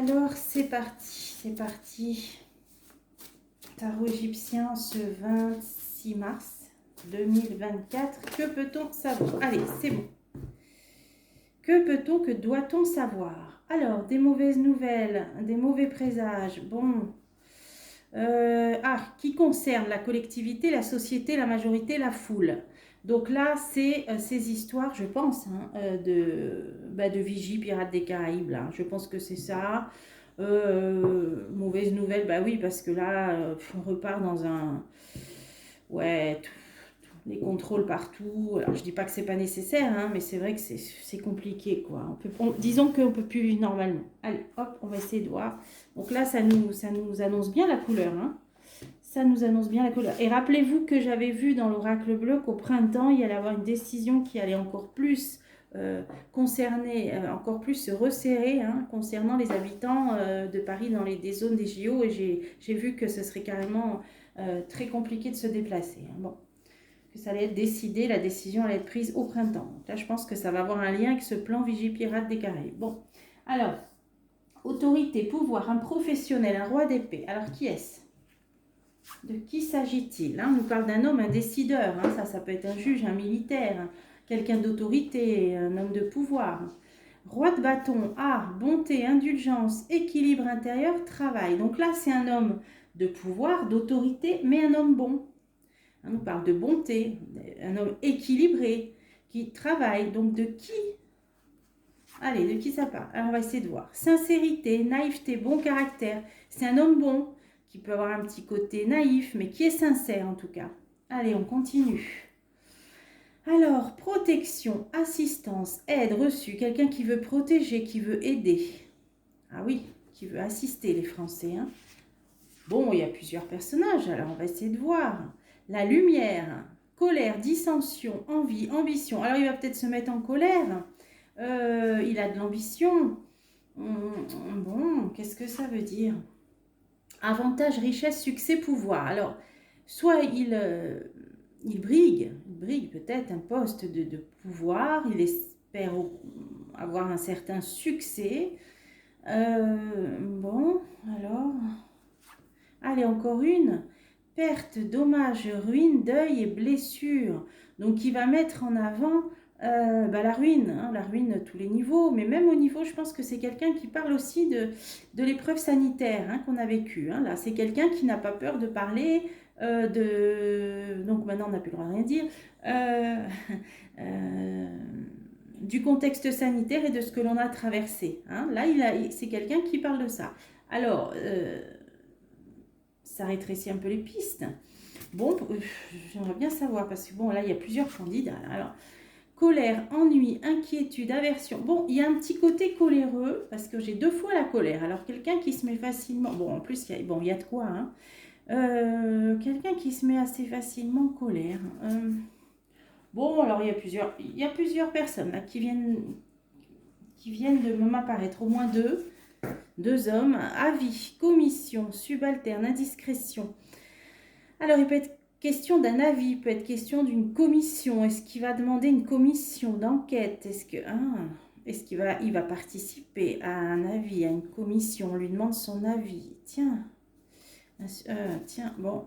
Alors, c'est parti, c'est parti. Tarot égyptien ce 26 mars 2024. Que peut-on savoir? Allez, c'est bon. Que peut-on, que doit-on savoir? Alors, des mauvaises nouvelles, des mauvais présages. Bon. Qui concerne la collectivité, la société, la majorité, la foule. Donc là, c'est ces histoires, je pense, de Vigie, Pirates des Caraïbes. Là. Je pense que c'est ça. Mauvaise nouvelle, bah oui, parce que là, on repart dans un... Ouais, les contrôles partout. Alors, je dis pas que c'est pas nécessaire, hein, mais c'est vrai que c'est compliqué, quoi. Disons qu'on peut plus vivre normalement. Allez, hop, on va essayer de voir. Donc là, ça nous annonce bien la couleur, hein. Ça nous annonce bien la couleur. Et rappelez-vous que j'avais vu dans l'oracle bleu qu'au printemps, il y allait avoir une décision qui allait encore plus concerner, encore plus se resserrer, hein, concernant les habitants de Paris dans des zones des JO. Et j'ai vu que ce serait carrément très compliqué de se déplacer, hein. Bon, que ça allait être décidé, la décision allait être prise au printemps. Donc là, je pense que ça va avoir un lien avec ce plan Vigie Pirate des Caraïbes. Bon, alors, autorité, pouvoir, un professionnel, un roi d'épée. Alors, qui est-ce? De qui s'agit-il, hein? On nous parle d'un homme, un décideur, hein? Ça peut être un juge, un militaire, hein, quelqu'un d'autorité, un homme de pouvoir. Roi de bâton, art, bonté, indulgence, équilibre intérieur, travail. Donc là, c'est un homme de pouvoir, d'autorité, mais un homme bon. On nous parle de bonté, un homme équilibré, qui travaille. Donc de qui? Allez, de qui ça parle? Alors on va essayer de voir. Sincérité, naïveté, bon caractère. C'est un homme bon, qui peut avoir un petit côté naïf, mais qui est sincère en tout cas. Allez, on continue. Alors, protection, assistance, aide reçue, quelqu'un qui veut protéger, qui veut aider. Ah oui, qui veut assister les Français, hein. Bon, il y a plusieurs personnages, alors on va essayer de voir. La lumière, colère, dissension, envie, ambition. Alors il va peut-être se mettre en colère. Il a de l'ambition. Bon, qu'est-ce que ça veut dire? Avantage, richesse, succès, pouvoir. Alors, soit il brigue peut-être un poste de pouvoir, il espère avoir un certain succès. Bon, alors, allez, encore une. Perte, dommage, ruine, deuil et blessure. Donc, il va mettre en avant la ruine, hein, la ruine à tous les niveaux, mais même au niveau, je pense que c'est quelqu'un qui parle aussi de l'épreuve sanitaire, hein, qu'on a vécue, hein. Là, c'est quelqu'un qui n'a pas peur de parler donc maintenant, on n'a plus le droit de rien dire. Du contexte sanitaire et de ce que l'on a traversé, hein. Là, c'est quelqu'un qui parle de ça. Alors, ça rétrécit un peu les pistes. Bon, j'aimerais bien savoir, parce que bon, là, il y a plusieurs candidats. Alors, colère, ennui, inquiétude, aversion. Bon, il y a un petit côté coléreux, parce que j'ai 2 fois la colère. Alors, quelqu'un qui se met facilement... Bon, en plus, il y a de quoi, hein. Quelqu'un qui se met assez facilement en colère. Bon, alors, il y a plusieurs personnes là, qui viennent de m'apparaître, au moins deux hommes. Avis, commission, subalterne, indiscrétion. Alors, il peut être question d'un avis, il peut être question d'une commission. Est-ce qu'il va demander une commission d'enquête? Est-ce qu'il va participer à un avis, à une commission? On lui demande son avis. Tiens, bon.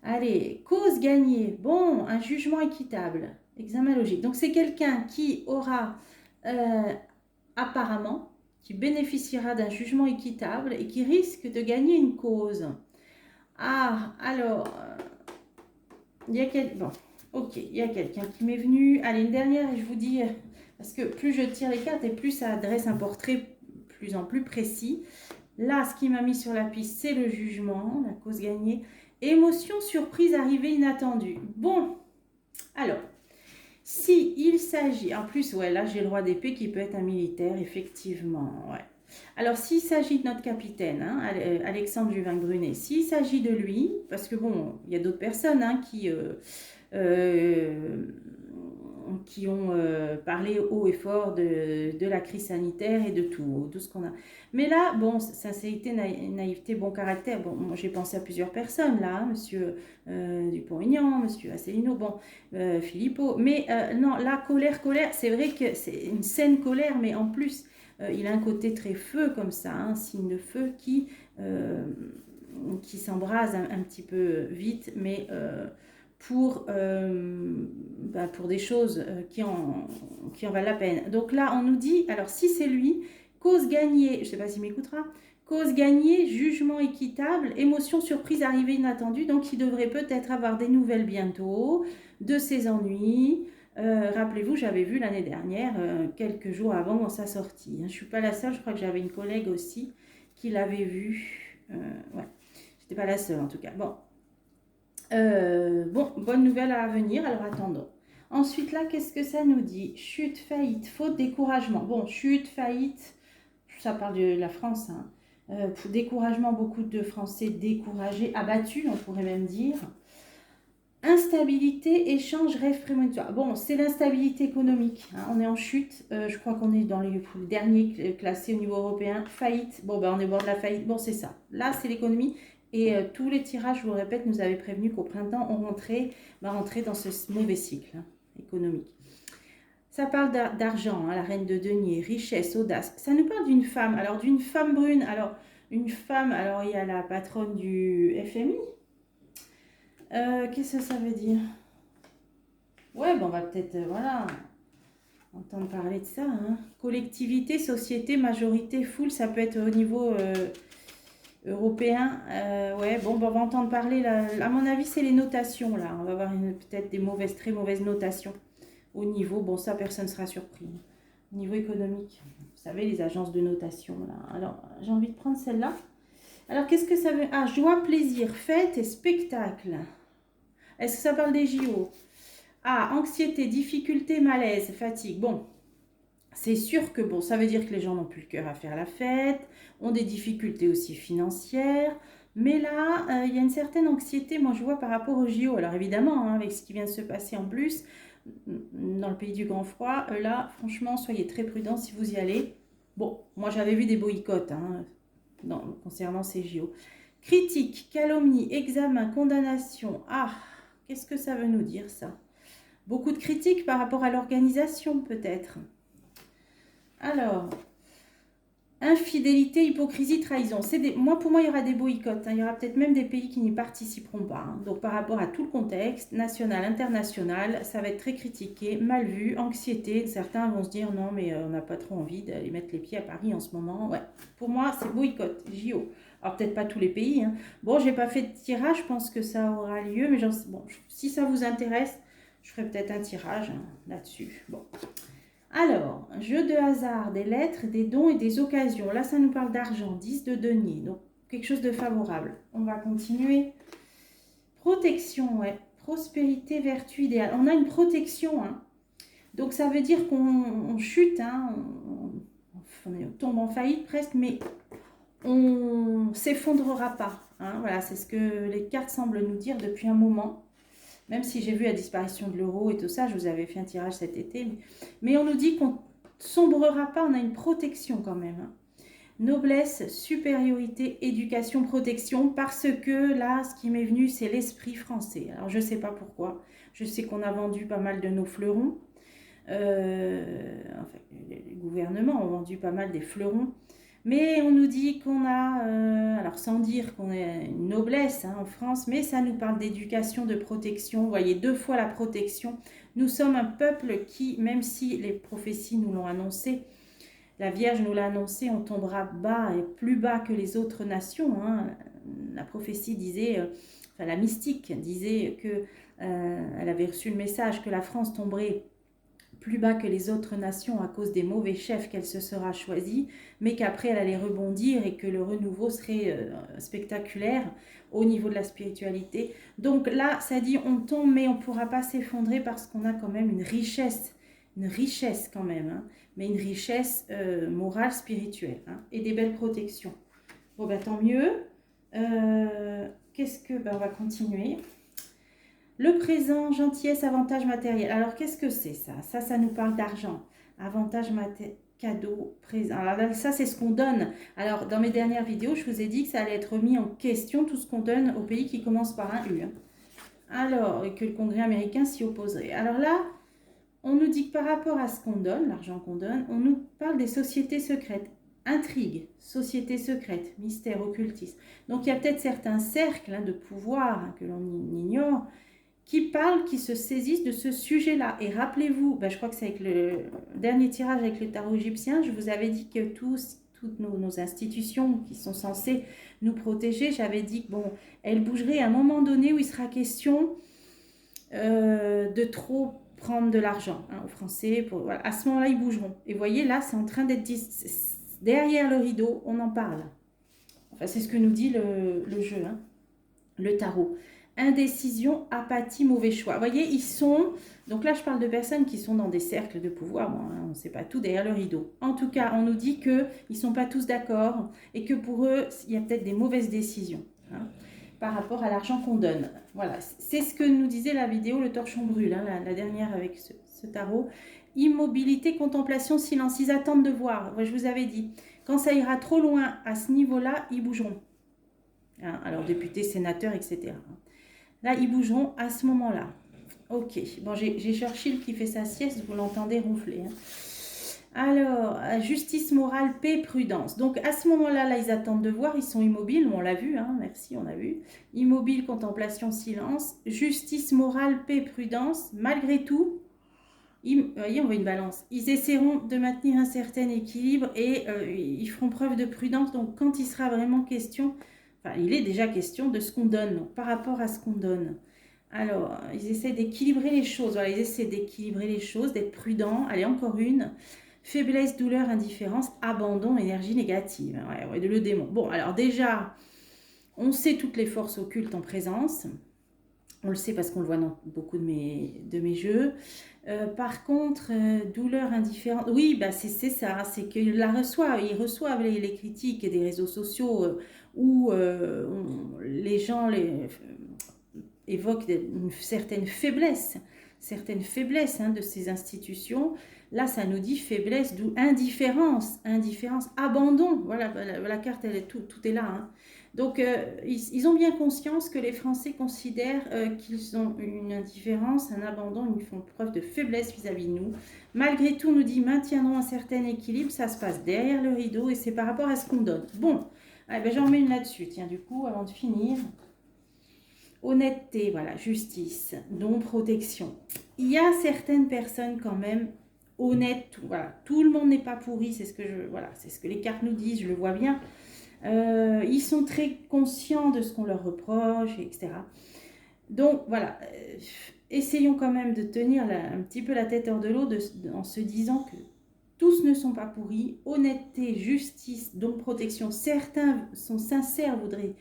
Allez, cause gagnée. Bon, un jugement équitable. Examen logique. Donc, c'est quelqu'un qui aura, apparemment, qui bénéficiera d'un jugement équitable et qui risque de gagner une cause. Ah, alors, il y a quelqu'un qui m'est venu. Allez, une dernière et je vous dis, parce que plus je tire les cartes et plus ça adresse un portrait de plus en plus précis. Là, ce qui m'a mis sur la piste, c'est le jugement, la cause gagnée. Émotion, surprise, arrivée inattendue. Bon, alors, si il s'agit, en plus, ouais, là j'ai le roi d'épée qui peut être un militaire, effectivement, ouais. Alors, s'il s'agit de notre capitaine, hein, Alexandre Juvin-Brunet, s'il s'agit de lui, parce que bon, il y a d'autres personnes, hein, qui ont parlé haut et fort de la crise sanitaire et de tout ce qu'on a. Mais là, bon, sincérité, naïveté, bon caractère, bon, moi j'ai pensé à plusieurs personnes là, hein, monsieur Dupont-Aignan, monsieur Asselineau, bon, Philippot, mais non, la colère, c'est vrai que c'est une saine colère, mais en plus, il a un côté très feu comme ça, un signe de feu qui s'embrase un petit peu vite, mais pour des choses qui en valent la peine. Donc là, on nous dit, alors si c'est lui, cause gagnée, je ne sais pas s'il m'écoutera, cause gagnée, jugement équitable, émotion surprise, arrivée inattendue, donc il devrait peut-être avoir des nouvelles bientôt de ses ennuis. Rappelez-vous, j'avais vu l'année dernière, quelques jours avant dans sa sortie. Je ne suis pas la seule, je crois que j'avais une collègue aussi qui l'avait vu. Ouais, j'étais pas la seule en tout cas. Bon. Bon, bonne nouvelle à venir, alors attendons. Ensuite, là, qu'est-ce que ça nous dit? Chute, faillite, faute, découragement. Bon, chute, faillite, ça parle de la France. Hein. Découragement, beaucoup de Français découragés, abattus, on pourrait même dire. Instabilité, échange, rêve prémonitoire. Bon, c'est l'instabilité économique. Hein. On est en chute. Je crois qu'on est dans les derniers classés au niveau européen. Faillite. Bon, ben, on est au bord de la faillite. Bon, c'est ça. Là, c'est l'économie. Et tous les tirages, je vous le répète, nous avaient prévenu qu'au printemps, on rentrait dans ce mauvais cycle économique. Ça parle d'argent, hein, la reine de denier, richesse, audace. Ça nous parle d'une femme. Alors, d'une femme brune. Alors, une femme, alors il y a la patronne du FMI. Qu'est-ce que ça veut dire? Ouais, bon, on va peut-être, voilà, entendre parler de ça. Hein. Collectivité, société, majorité, foule, ça peut être au niveau européen. Ouais, bon, on va entendre parler, là, à mon avis, c'est les notations, là. On va avoir peut-être des mauvaises, très mauvaises notations au niveau, bon, ça, personne ne sera surpris. Au niveau économique, vous savez, les agences de notation, là. Alors, j'ai envie de prendre celle-là. Alors, qu'est-ce que ça veut... Ah, joie, plaisir, fête et spectacle. Est-ce que ça parle des JO? Ah, anxiété, difficulté, malaise, fatigue. Bon, c'est sûr que bon, ça veut dire que les gens n'ont plus le cœur à faire la fête, ont des difficultés aussi financières. Mais là, il y a une certaine anxiété, moi je vois par rapport aux JO. Alors évidemment, hein, avec ce qui vient de se passer en plus, dans le pays du grand froid, là, franchement, soyez très prudents si vous y allez. Bon, moi j'avais vu des boycotts hein, concernant ces JO. Critique, calomnie, examen, condamnation. Ah, qu'est-ce que ça veut nous dire ça? Beaucoup de critiques par rapport à l'organisation peut-être. Alors, infidélité, hypocrisie, trahison. Pour moi, il y aura des boycotts. Hein. Il y aura peut-être même des pays qui n'y participeront pas. Hein. Donc, par rapport à tout le contexte, national, international, ça va être très critiqué, mal vu, anxiété. Certains vont se dire, non, mais on n'a pas trop envie d'aller mettre les pieds à Paris en ce moment. Ouais, pour moi, c'est boycott, JO. Alors, peut-être pas tous les pays. Hein. Bon, j'ai pas fait de tirage, je pense que ça aura lieu. Mais bon, si ça vous intéresse, je ferai peut-être un tirage hein, là-dessus. Bon. Alors, jeu de hasard, des lettres, des dons et des occasions. Là, ça nous parle d'argent, 10 de denier. Donc, quelque chose de favorable. On va continuer. Protection, ouais. Prospérité, vertu idéale. On a une protection. Hein. Donc, ça veut dire qu'on chute. Hein, on tombe en faillite presque, mais on ne s'effondrera pas. Hein, voilà, c'est ce que les cartes semblent nous dire depuis un moment. Même si j'ai vu la disparition de l'euro et tout ça, je vous avais fait un tirage cet été. Mais on nous dit qu'on ne sombrera pas, on a une protection quand même. Hein. Noblesse, supériorité, éducation, protection. Parce que là, ce qui m'est venu, c'est l'esprit français. Alors, je ne sais pas pourquoi. Je sais qu'on a vendu pas mal de nos fleurons. Enfin, les gouvernements ont vendu pas mal des fleurons. Mais on nous dit qu'on a, alors sans dire qu'on est une noblesse hein, en France, mais ça nous parle d'éducation, de protection. Vous voyez, 2 fois la protection. Nous sommes un peuple qui, même si les prophéties nous l'ont annoncé, la Vierge nous l'a annoncé, on tombera bas et plus bas que les autres nations. Hein. La prophétie disait, enfin la mystique disait que elle avait reçu le message que la France tomberait plus bas que les autres nations à cause des mauvais chefs qu'elle se sera choisie, mais qu'après elle allait rebondir et que le renouveau serait spectaculaire au niveau de la spiritualité. Donc là, ça dit on tombe, mais on ne pourra pas s'effondrer parce qu'on a quand même une richesse quand même, hein, mais une richesse morale, spirituelle, hein, et des belles protections. Bon, ben tant mieux. On va continuer. Le présent, gentillesse, avantage matériel. Alors, qu'est-ce que c'est ça? Ça nous parle d'argent. Avantage matériel, cadeau, présent. Alors là, ça, c'est ce qu'on donne. Alors, dans mes dernières vidéos, je vous ai dit que ça allait être remis en question, tout ce qu'on donne aux pays qui commencent par un U. Alors, et que le Congrès américain s'y opposerait. Alors là, on nous dit que par rapport à ce qu'on donne, l'argent qu'on donne, on nous parle des sociétés secrètes. Intrigue, sociétés secrètes, mystère, occultisme. Donc il y a peut-être certains cercles de pouvoir que l'on ignore, qui parlent, qui se saisissent de ce sujet-là. Et rappelez-vous, je crois que c'est avec le dernier tirage avec le tarot égyptien, je vous avais dit que toutes nos institutions qui sont censées nous protéger, j'avais dit que elles bougeraient à un moment donné où il sera question de trop prendre de l'argent aux Français. À ce moment-là, ils bougeront. Et vous voyez, là, c'est en train d'être derrière le rideau, on en parle. Enfin, c'est ce que nous dit le jeu, le tarot. Indécision, apathie, mauvais choix. Vous voyez, ils sont... Donc là, je parle de personnes qui sont dans des cercles de pouvoir. On ne sait pas tout derrière le rideau. En tout cas, on nous dit qu'ils ne sont pas tous d'accord et que pour eux, il y a peut-être des mauvaises décisions par rapport à l'argent qu'on donne. Voilà, c'est ce que nous disait la vidéo Le Torchon Brûle, la dernière avec ce tarot. Immobilité, contemplation, silence. Ils attendent de voir. Je vous avais dit, quand ça ira trop loin à ce niveau-là, ils bougeront. Alors, députés, sénateurs, etc. Là, ils bougeront à ce moment-là. Ok. Bon, j'ai Churchill qui fait sa sieste, vous l'entendez ronfler. Alors, justice morale, paix, prudence. Donc, à ce moment-là, là, ils attendent de voir, ils sont immobiles, on l'a vu, merci, on a vu. Immobile, contemplation, silence. Justice morale, paix, prudence. Malgré tout, voyez, on voit une balance. Ils essaieront de maintenir un certain équilibre et ils feront preuve de prudence. Donc, quand il sera vraiment question... il est déjà question de ce qu'on donne, donc par rapport à ce qu'on donne. Alors, ils essaient d'équilibrer les choses. Voilà, ils essaient d'équilibrer les choses, d'être prudents. Allez, encore une. Faiblesse, douleur, indifférence, abandon, énergie négative. Ouais, le démon. Bon, alors déjà, on sait toutes les forces occultes en présence. On le sait parce qu'on le voit dans beaucoup de mes jeux. Par contre, douleur, indifférence, oui, c'est ça, c'est qu'ils ils reçoivent les critiques des réseaux sociaux où les gens évoquent une certaine faiblesse de ces institutions. Là, ça nous dit faiblesse, indifférence, abandon. Voilà, la carte, tout est là. Donc, ils ont bien conscience que les Français considèrent qu'ils ont une indifférence, un abandon, ils font preuve de faiblesse vis-à-vis de nous. Malgré tout, nous dit maintiendront un certain équilibre, ça se passe derrière le rideau et c'est par rapport à ce qu'on donne. Bon, j'en remets une là-dessus, tiens, du coup, avant de finir. Honnêteté, voilà, justice, don, protection. Il y a certaines personnes quand même honnêtes, voilà, tout le monde n'est pas pourri, c'est ce que les cartes nous disent, je le vois bien. Ils sont très conscients de ce qu'on leur reproche, etc. Donc voilà, essayons quand même de tenir un petit peu la tête hors de l'eau en se disant que tous ne sont pas pourris. Honnêteté, justice, donc protection. Certains sont sincères, voudraient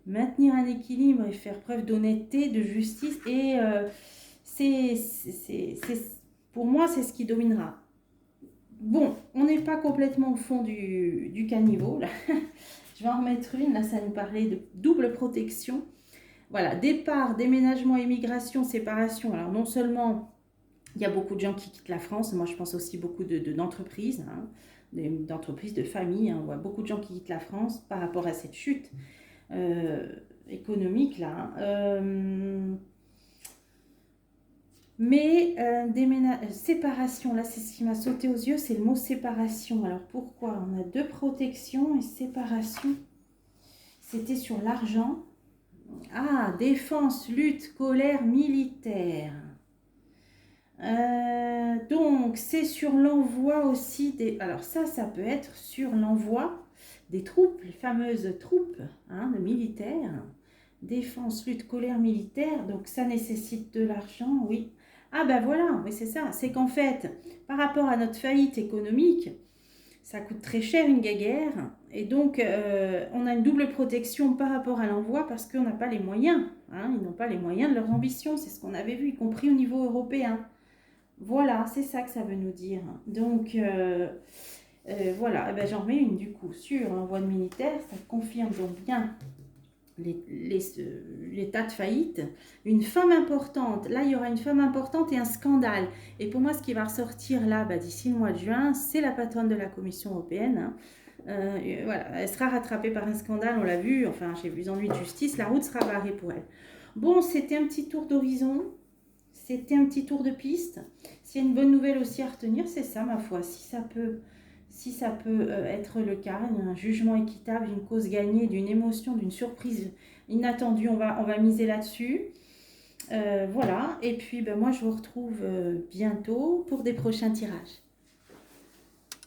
maintenir un équilibre et faire preuve d'honnêteté, de justice. Et pour moi, c'est ce qui dominera. Bon, on n'est pas complètement au fond du caniveau, là. Je vais en remettre une, là ça nous parlait de double protection. Voilà, départ, déménagement, immigration, séparation. Alors non seulement il y a beaucoup de gens qui quittent la France, moi je pense aussi beaucoup d'entreprises, d'entreprises, de familles. On voit beaucoup de gens qui quittent la France par rapport à cette chute économique là. Mais séparation, là c'est ce qui m'a sauté aux yeux, c'est le mot séparation. Alors pourquoi? On a deux protections et séparation. C'était sur l'argent. Ah, défense, lutte, colère, militaire. Donc c'est sur l'envoi aussi des... Alors ça peut être sur l'envoi des troupes, les fameuses troupes de militaires. Défense, lutte, colère, militaire. Donc ça nécessite de l'argent, oui. Ah voilà, oui c'est ça. C'est qu'en fait, par rapport à notre faillite économique, ça coûte très cher une guerre. Et donc, on a une double protection par rapport à l'envoi parce qu'on n'a pas les moyens. Ils n'ont pas les moyens de leurs ambitions. C'est ce qu'on avait vu, y compris au niveau européen. Voilà, c'est ça que ça veut nous dire. Donc, voilà. J'en remets une du coup sur l'envoi de militaire. Ça confirme donc bien l'état de faillite. Une femme importante, là il y aura une femme importante et un scandale. Et pour moi ce qui va ressortir là d'ici le mois de juin, c'est la patronne de la Commission européenne. Voilà, elle sera rattrapée par un scandale, on l'a vu, enfin j'ai vu ennuis de justice, la route sera barrée pour elle. Bon, c'était un petit tour d'horizon, c'était un petit tour de piste. S'il s'il y a une bonne nouvelle aussi à retenir, c'est ça, ma foi. Si ça peut être le cas, un jugement équitable, une cause gagnée, d'une émotion, d'une surprise inattendue, on va miser là-dessus. Voilà, et puis ben, moi je vous retrouve bientôt pour des prochains tirages.